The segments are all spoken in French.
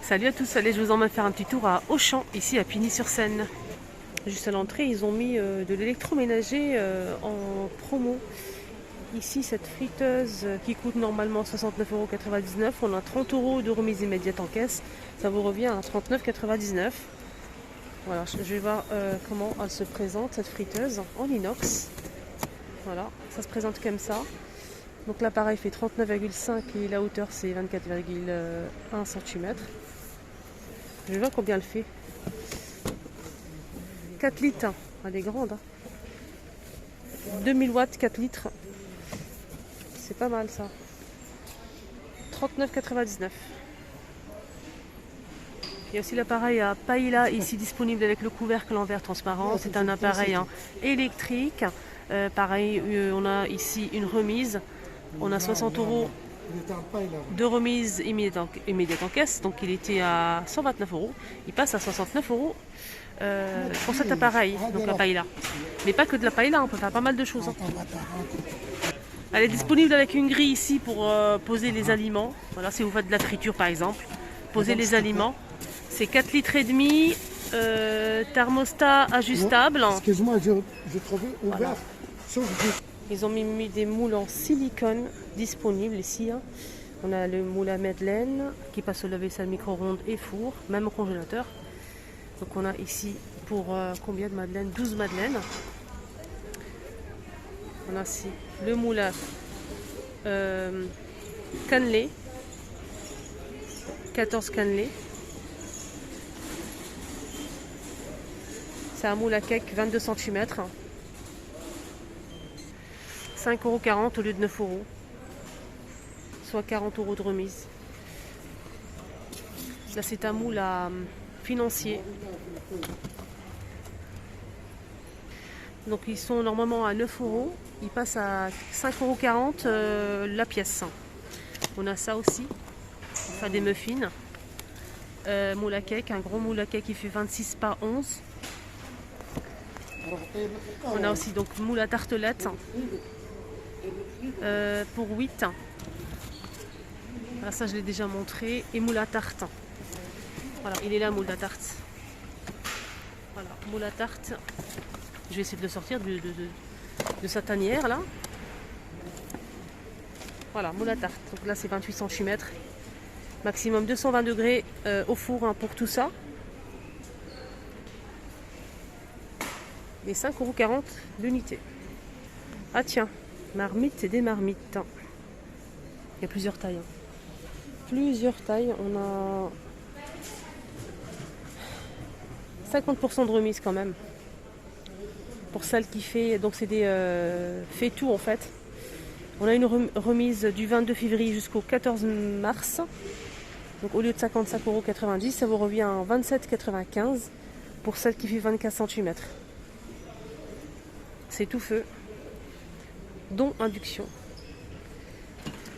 Salut à tous, allez je vous emmène faire un petit tour à Auchan, ici à Pigny-sur-Seine. Juste à l'entrée, ils ont mis de l'électroménager en promo. Ici, cette friteuse qui coûte normalement 69,99 €, on a 30 € de remise immédiate en caisse. Ça vous revient à 39,99 €. Voilà, je vais voir comment elle se présente, cette friteuse en inox. Voilà, ça se présente comme ça. Donc l'appareil fait 39,5 et la hauteur c'est 24,1 cm. Je vais voir combien elle fait. 4 litres, hein. Elle est grande. Hein. 2000 watts, 4 litres. C'est pas mal ça. 39,99 €. Il y a aussi l'appareil à paella ici disponible avec le couvercle en verre transparent. C'est un appareil électrique. Pareil, on a ici une remise. On a 60 € de remise immédiate en caisse. Donc il était à 129 €. Il passe à 69 € pour cet appareil, donc la paella. Mais pas que de la paella, on peut faire pas mal de choses. Hein. Elle est disponible avec une grille ici pour poser les aliments. Voilà, si vous faites de la friture par exemple, poser les aliments. C'est 4 litres et demi, thermostat ajustable. Excuse-moi, je trouvais ouvert. Voilà. Ils ont mis des moules en silicone disponibles ici. Hein. On a le moule à madeleine qui passe au lave-vaisselle micro-ondes et four, même au congélateur. Donc on a ici pour combien de madeleines? 12 madeleines. On a ici le moule à cannelé, 14 cannelés. C'est un moule à cake 22 cm. 5,40 € au lieu de 9 €. Soit 40 € de remise. Là c'est un moule à financier. Donc ils sont normalement à 9 €. Ils passent à 5,40 € la pièce. On a ça aussi. On fait des muffins. Moule à cake, un gros moule à cake qui fait 26 par 11. On a aussi donc moule à tartelette pour 8. Voilà, ça je l'ai déjà montré. Et moule à tarte. Voilà, il est là, moule à tarte. Voilà, moule à tarte. Je vais essayer de le sortir de sa tanière là. Voilà, moule à tarte. Donc là c'est 28 cm. Maximum 220 degrés au four hein, pour tout ça. Et 5,40 € l'unité. Ah tiens, marmite, c'est des marmites. Il y a plusieurs tailles. Hein. Plusieurs tailles. On a 50% de remise quand même. Pour celle qui fait, donc c'est des fait tout en fait. On a une remise du 22 février jusqu'au 14 mars. Donc au lieu de 55,90 €, ça vous revient en 27,95 € pour celle qui fait 24 cm. C'est tout feu, dont induction.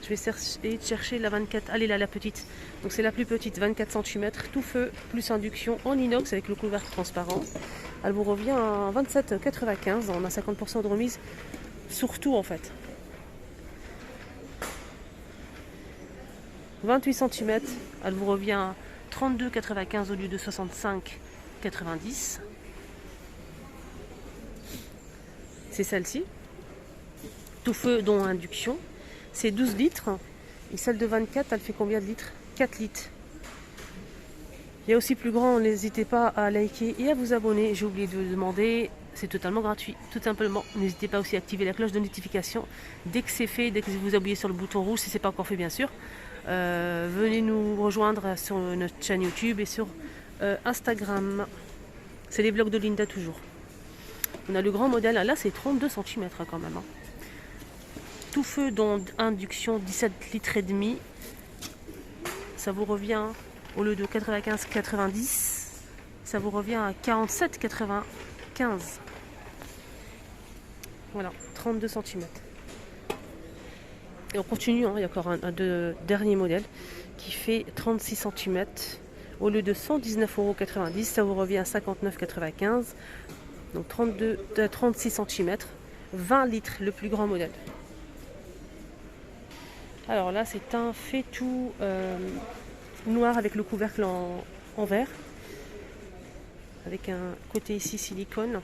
Je vais essayer de chercher la 24. Allez là, la petite. Donc c'est la plus petite, 24 cm, tout feu, plus induction en inox avec le couvercle transparent. Elle vous revient à 27,95 €. On a 50% de remise sur tout en fait. 28 cm, elle vous revient à 32,95 € au lieu de 65,90 €. C'est celle-ci. Tout feu dont induction. C'est 12 litres. Et celle de 24, elle fait combien de litres? 4 litres. Il y a aussi plus grand, n'hésitez pas à liker et à vous abonner. J'ai oublié de vous demander, c'est totalement gratuit, tout simplement. N'hésitez pas aussi à activer la cloche de notification dès que c'est fait, dès que vous appuyez sur le bouton rouge, si ce n'est pas encore fait bien sûr. Venez nous rejoindre sur notre chaîne YouTube et sur Instagram. C'est les vlogs de Linda toujours. On a le grand modèle, là c'est 32 cm quand même. Hein. Tout feu dont induction 17 litres et demi. Ça vous revient au lieu de 95,90, ça vous revient à 47,95. Voilà, 32 cm. Et on continue, hein, il y a encore un dernier modèle qui fait 36 cm. Au lieu de 119,90 €, ça vous revient à 59,95. Donc 36 cm, 20 litres, le plus grand modèle. – – – – – – – – – – – – – – – – – – – – – – – – – – – – – – – – – – – – – – – – – – – – – – – – – – – – – – – – – – – – – – – – – – – – – – – – – – – – – – – – – – – – – – – – – – – – – – – – – – – – – – – – – – – – – – – – – – – – – – –– – – – – – – – – – – – – – – – – – – – – – – – – – – – – – – – – – – – – – – – – – – – – – – – – – – – – – – – – – – – – – – – – – – – – – – – – – – – – – – – – – – – – – – – – – – – – – – – – – – – – – – – – – – – – – – – – – – – – – – – – – – – noir avec le couvercle en verre. Avec un côté ici silicone.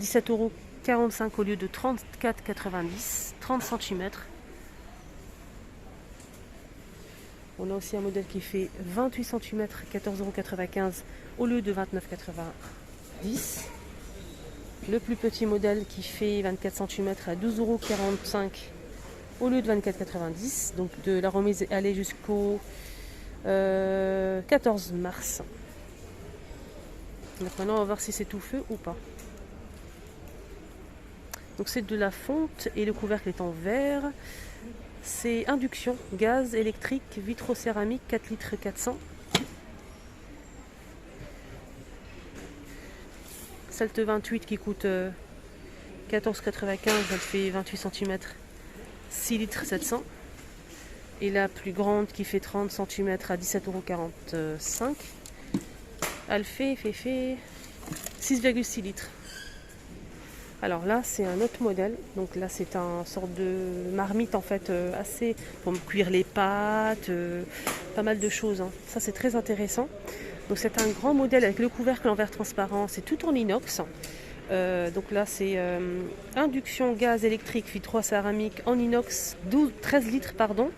17,45 € au lieu de 34,90 €, 30 cm. On a aussi un modèle qui fait 28 cm, 14,95 € au lieu de 29,90 €. Le plus petit modèle qui fait 24 cm à 12,45 € au lieu de 24,90 €. Donc de la remise est allée jusqu'au 14 mars. Donc maintenant on va voir si c'est tout feu ou pas. Donc c'est de la fonte et le couvercle est en verre. C'est induction, gaz, électrique, vitrocéramique, 4 litres 400. Celte 28 qui coûte 14,95 €, elle fait 28 cm, 6 litres 700. Et la plus grande qui fait 30 cm à 17,45 €, elle fait 6,6 litres. Alors là c'est un autre modèle, donc là c'est un sorte de marmite en fait, assez pour cuire les pâtes, pas mal de choses, hein. Ça c'est très intéressant. Donc c'est un grand modèle avec le couvercle en verre transparent, c'est tout en inox. Donc là c'est induction, gaz, électrique, vitrocéramique en inox, 13 litres pardon.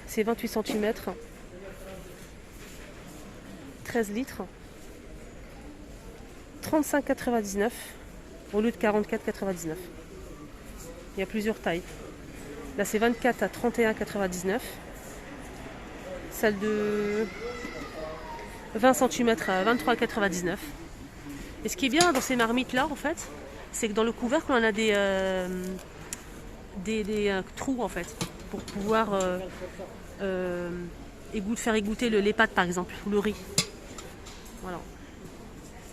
C'est 28 cm, 13 litres, 35,99 € au lieu de 44,99 €. Il y a plusieurs tailles. Là c'est 24 à 31,99 €. Celle de 20 cm à 23,99 €. Et ce qui est bien dans ces marmites là en fait, c'est que dans le couvercle on a des trous en fait, pour pouvoir faire égoutter les pâtes par exemple, ou le riz. Voilà.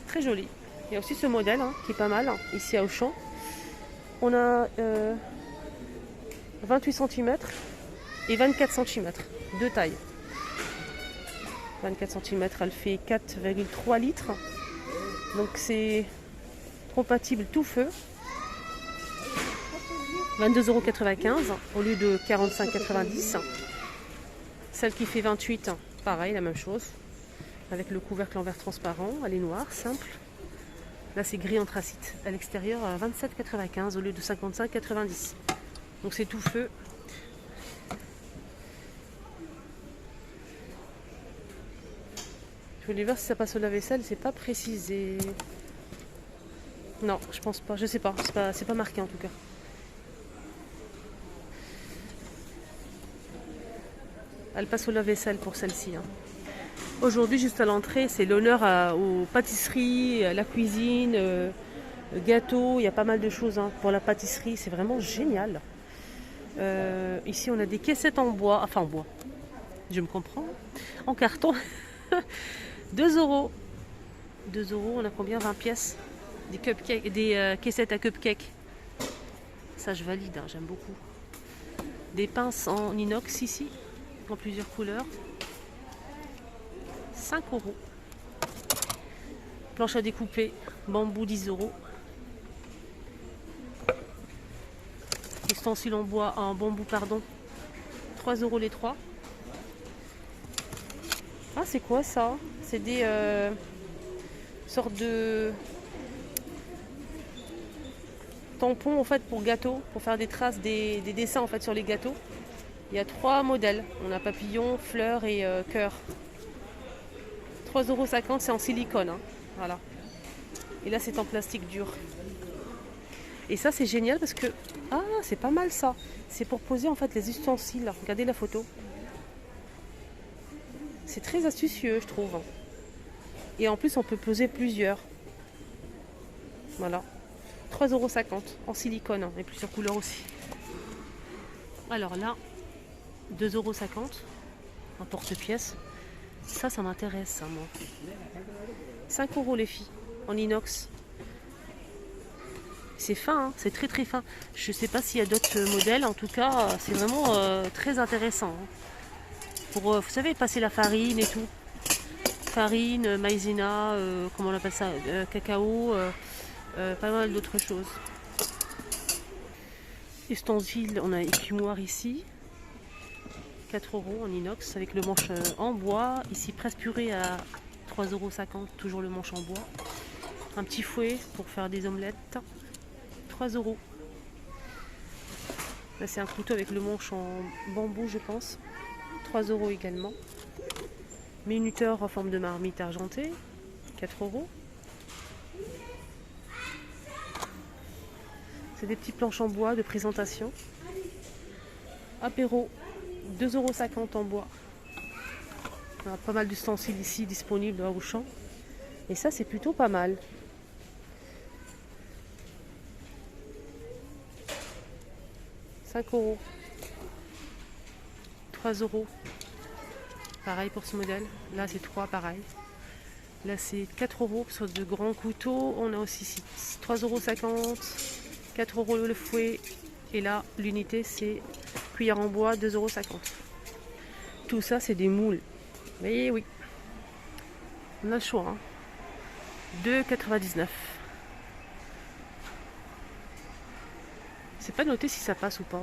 Très joli. Il y a aussi ce modèle hein, qui est pas mal, hein, ici à Auchan. On a 28 cm et 24 cm, deux tailles. 24 cm, elle fait 4,3 litres. Donc c'est compatible tout feu. 22,95 € au lieu de 45,90 €. Celle qui fait 28, pareil, la même chose. Avec le couvercle en verre transparent, elle est noire, simple. Là c'est gris anthracite. À l'extérieur, 27,95 € au lieu de 55,90 €. Donc c'est tout feu. Je voulais voir si ça passe au lave-vaisselle, c'est pas précisé. Non, je pense pas, je sais pas, c'est pas marqué en tout cas. Elle passe au lave-vaisselle pour celle-ci. Hein. Aujourd'hui, juste à l'entrée, c'est l'honneur aux pâtisseries, à la cuisine, gâteaux. Il y a pas mal de choses hein, pour la pâtisserie. C'est vraiment génial. Ici, on a des caissettes en bois. Enfin, en bois. Je me comprends. En carton. 2 €. 2 €, on a combien? 20 pièces. Des cupcakes, des caissettes à cupcakes. Ça, je valide. Hein, j'aime beaucoup. Des pinces en inox ici. En plusieurs couleurs. 5 €. Planche à découper, bambou 10 €. Ustensiles en bois, en bambou pardon, 3 € les 3. Ah c'est quoi ça? C'est des sortes de tampons en fait pour gâteaux, pour faire des traces, des dessins en fait sur les gâteaux. Il y a 3 modèles. On a papillon, fleurs et cœur. 3,50 €, c'est en silicone. Hein. Voilà. Et là, c'est en plastique dur. Et ça, c'est génial parce que... Ah, c'est pas mal ça. C'est pour poser en fait les ustensiles. Regardez la photo. C'est très astucieux, je trouve. Et en plus, on peut poser plusieurs. Voilà. 3,50 € en silicone. Hein, et plusieurs couleurs aussi. Alors là, 2,50 € en porte-pièce. Ça m'intéresse, ça, moi. 5 € les filles, en inox. C'est fin, hein, c'est très très fin. Je sais pas s'il y a d'autres modèles, en tout cas, c'est vraiment très intéressant. Hein. Pour, vous savez, passer la farine et tout. Farine, maïzena, comment on appelle ça, cacao, pas mal d'autres choses. Ustensiles, on a écumoire ici. 4 € en inox avec le manche en bois. Ici presse purée à 3,50 €, toujours le manche en bois. Un petit fouet pour faire des omelettes, 3 €. Là c'est un couteau avec le manche en bambou je pense, 3 € également. Minuteur en forme de marmite argentée, 4 €. C'est des petites planches en bois de présentation. Apéro, 2,50 € en bois. On a pas mal d'ustensiles ici disponibles à Auchan. Et ça, c'est plutôt pas mal. « 5 €. 3 €. Pareil pour ce modèle. Là, c'est 3 pareil. Là, c'est 4 € sur de grands couteaux. On a aussi 3,50 €. 4 € le fouet. Et là, l'unité, c'est cuillère en bois, 2,50 €. Tout ça, c'est des moules. Mais oui, on a le choix. Hein. 2,99 €. C'est pas noté si ça passe ou pas.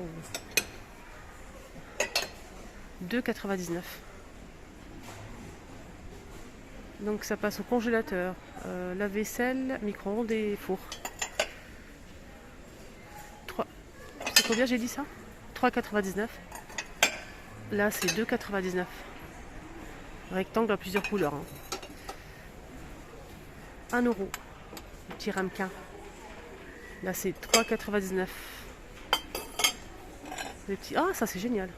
2,99 €. Donc ça passe au congélateur, lave-vaisselle, micro-ondes et four. C'est combien j'ai dit ça? 3,99 €. Là c'est 2,99 €. Rectangle à plusieurs couleurs. Hein. 1 €. Le petit ramequin. Là c'est 3,99 €. Les petits... Ah ça c'est génial.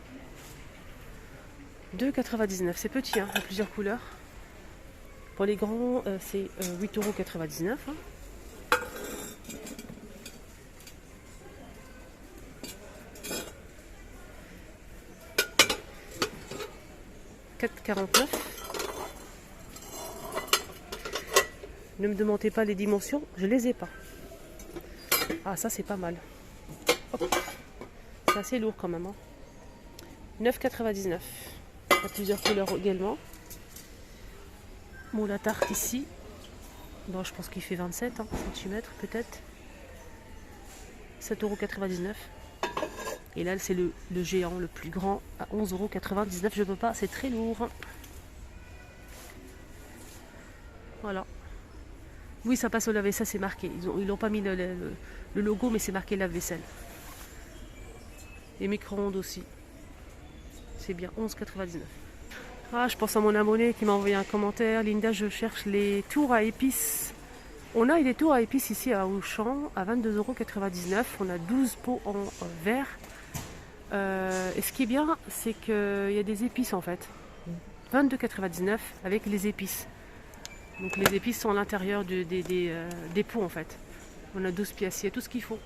2,99 €. C'est petit, hein, à plusieurs couleurs. Pour les grands, c'est 8,99 €. Hein. « 4,49 €. Ne me demandez pas les dimensions, je les ai pas. Ah, ça c'est pas mal. C'est assez lourd quand même. Hein. 9,99 €. Il y a plusieurs couleurs également. Moule à tarte ici. Bon, je pense qu'il fait 27 cm peut-être. 7,99 €. Et là, c'est le géant, le plus grand, à 11,99 €. Je peux pas, c'est très lourd. Voilà. Oui, ça passe au lave-vaisselle, c'est marqué. Ils n'ont pas mis le logo, mais c'est marqué lave-vaisselle. Et micro-ondes aussi. C'est bien, 11,99 €. Ah, je pense à mon abonné qui m'a envoyé un commentaire. Linda, je cherche les tours à épices. On a des tours à épices ici à Auchan à 22,99 €. On a 12 pots en verre. Et ce qui est bien, c'est qu'il y a des épices en fait. 22,99 € avec les épices. Donc les épices sont à l'intérieur des pots en fait. On a 12 pièces, il y a tout ce qu'il faut.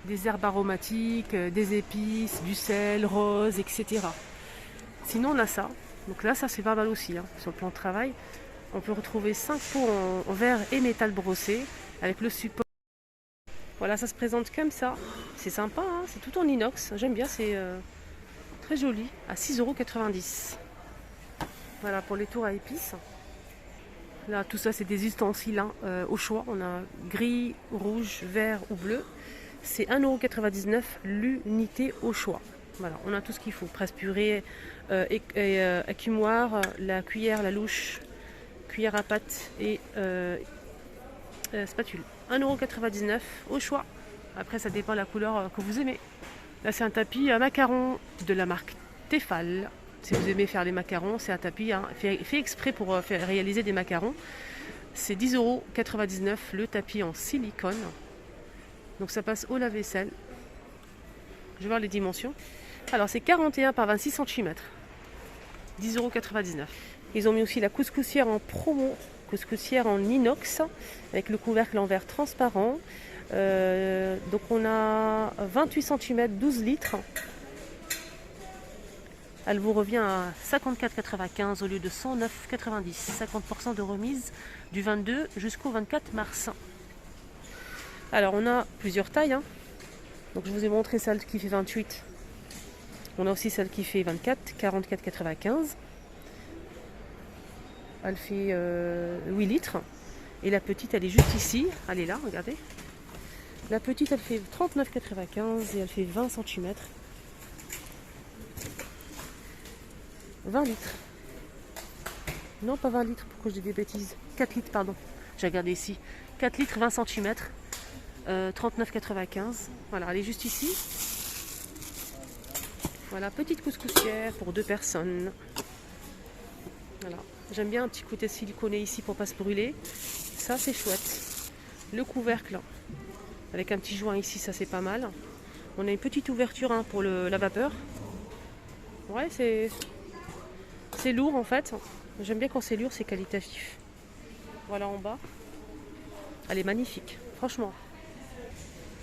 Des herbes aromatiques, des épices, du sel, rose, etc. Sinon on a ça. Donc là ça c'est pas mal aussi. Hein. Sur le plan de travail, on peut retrouver 5 pots en verre et métal brossé avec le support. Voilà, ça se présente comme ça. C'est sympa, hein, c'est tout en inox. J'aime bien, c'est très joli. À 6,90 €. Voilà pour les tours à épices. Là, tout ça, c'est des ustensiles hein, au choix. On a gris, rouge, vert ou bleu. C'est 1,99 € l'unité au choix. Voilà, on a tout ce qu'il faut. Presse purée, accumuloir, la cuillère, la louche, cuillère à pâte et spatule. 1,99 € au choix. Après, ça dépend de la couleur que vous aimez. Là, c'est un tapis à macarons de la marque Tefal. Si vous aimez faire les macarons, c'est un tapis hein, fait exprès pour réaliser des macarons. C'est 10,99 € le tapis en silicone. Donc ça passe au lave-vaisselle. Je vais voir les dimensions. Alors c'est 41 par 26 cm. 10,99 €. Ils ont mis aussi la couscoussière en promo. Couscoussière en inox avec le couvercle en verre transparent. Donc on a 28 cm, 12 litres. Elle vous revient à 54,95 € au lieu de 109,90 €. 50% de remise du 22 jusqu'au 24 mars. Alors on a plusieurs tailles. Hein. Donc je vous ai montré celle qui fait 28. On a aussi celle qui fait 24, 44,95 €. Elle fait 8 litres. Et la petite, elle est juste ici. Elle est là, regardez. La petite, elle fait 39,95 € et elle fait 20 cm. 20 litres. Non, pas 20 litres, pourquoi je dis des bêtises. 4 litres, pardon. J'ai regardé ici. 4 litres, 20 cm. 39,95. Voilà, elle est juste ici. Voilà, petite couscoussière pour 2 personnes. Voilà. J'aime bien un petit côté siliconé ici pour pas se brûler. Ça, c'est chouette. Le couvercle, avec un petit joint ici, ça c'est pas mal. On a une petite ouverture hein, pour la vapeur. Ouais, c'est lourd en fait. J'aime bien quand c'est lourd, c'est qualitatif. Voilà en bas. Elle est magnifique, franchement.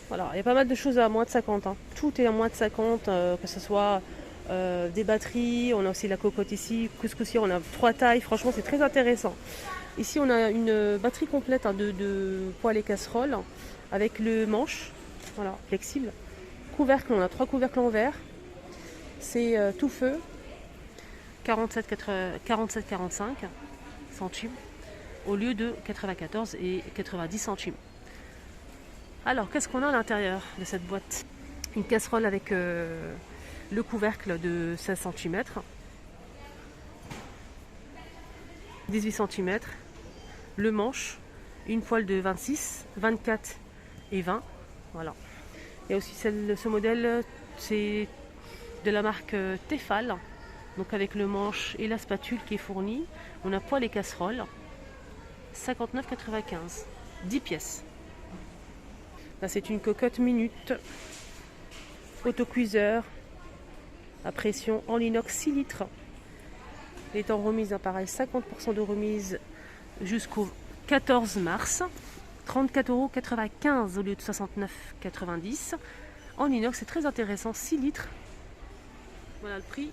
Voilà, il y a pas mal de choses à moins de 50. Hein. Tout est à moins de 50, que ce soit des batteries. On a aussi la cocotte ici, couscoussière, on a 3 tailles. Franchement, c'est très intéressant. Ici, on a une batterie complète hein, de poêles et casseroles avec le manche, voilà, flexible. Couvercle, on a 3 couvercles en verre. C'est tout feu, 47,45 centimes au lieu de 94 et 90 centimes. Alors, qu'est-ce qu'on a à l'intérieur de cette boîte? Une casserole avec le couvercle de 16 cm, 18 cm, le manche, une poêle de 26, 24 et 20. Voilà. Il y a aussi ce modèle, c'est de la marque Tefal, donc avec le manche et la spatule qui est fournie. On a poêle et casserole, 59,95, 10 pièces. Là, c'est une cocotte minute, autocuiseur à pression en inox 6 litres. Elle est en remise, hein, pareil, 50% de remise jusqu'au 14 mars. 34,95 € au lieu de 69,90 €. En inox, c'est très intéressant, 6 litres. Voilà le prix.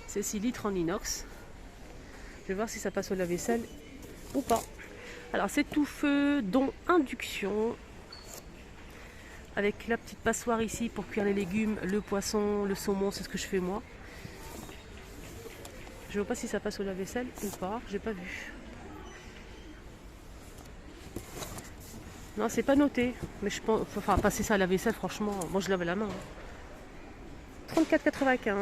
C'est 6 litres en inox. Je vais voir si ça passe au lave-vaisselle ou pas. Alors, c'est tout feu, dont induction. Avec la petite passoire ici pour cuire les légumes, le poisson, le saumon, c'est ce que je fais moi. Je ne vois pas si ça passe au lave-vaisselle ou pas, j'ai pas vu. Non, c'est pas noté, mais je pense, enfin passer ça à la vaisselle, franchement, moi je lave la main. 34,95.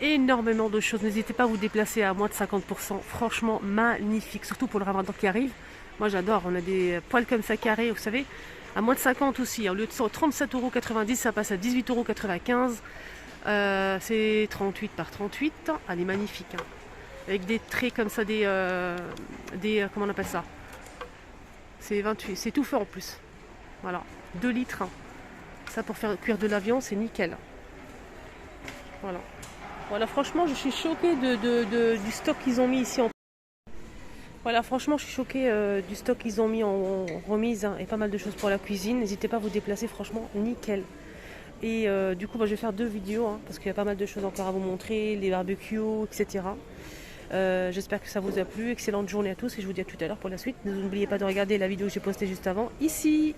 Énormément de choses, n'hésitez pas à vous déplacer à moins de 50%, franchement magnifique, surtout pour le ramadan qui arrive. Moi j'adore, on a des poêles comme ça carrés, vous savez, à moins de 50 aussi, au lieu de 37,90 €, ça passe à 18,95 €. C'est 38 par 38, elle est magnifique, hein. Avec des traits comme ça, comment on appelle ça? C'est 28, c'est tout fait en plus. Voilà, 2 litres. Ça pour faire cuire de la viande, c'est nickel. Voilà. Voilà, franchement, je suis choquée du stock qu'ils ont mis ici. Voilà, franchement, je suis choquée du stock qu'ils ont mis en remise hein, et pas mal de choses pour la cuisine. N'hésitez pas à vous déplacer, franchement, nickel. Et du coup, je vais faire 2 vidéos hein, parce qu'il y a pas mal de choses encore à vous montrer, les barbecues, etc. J'espère que ça vous a plu. Excellente journée à tous et je vous dis à tout à l'heure pour la suite. N'oubliez pas de regarder la vidéo que j'ai postée juste avant ici.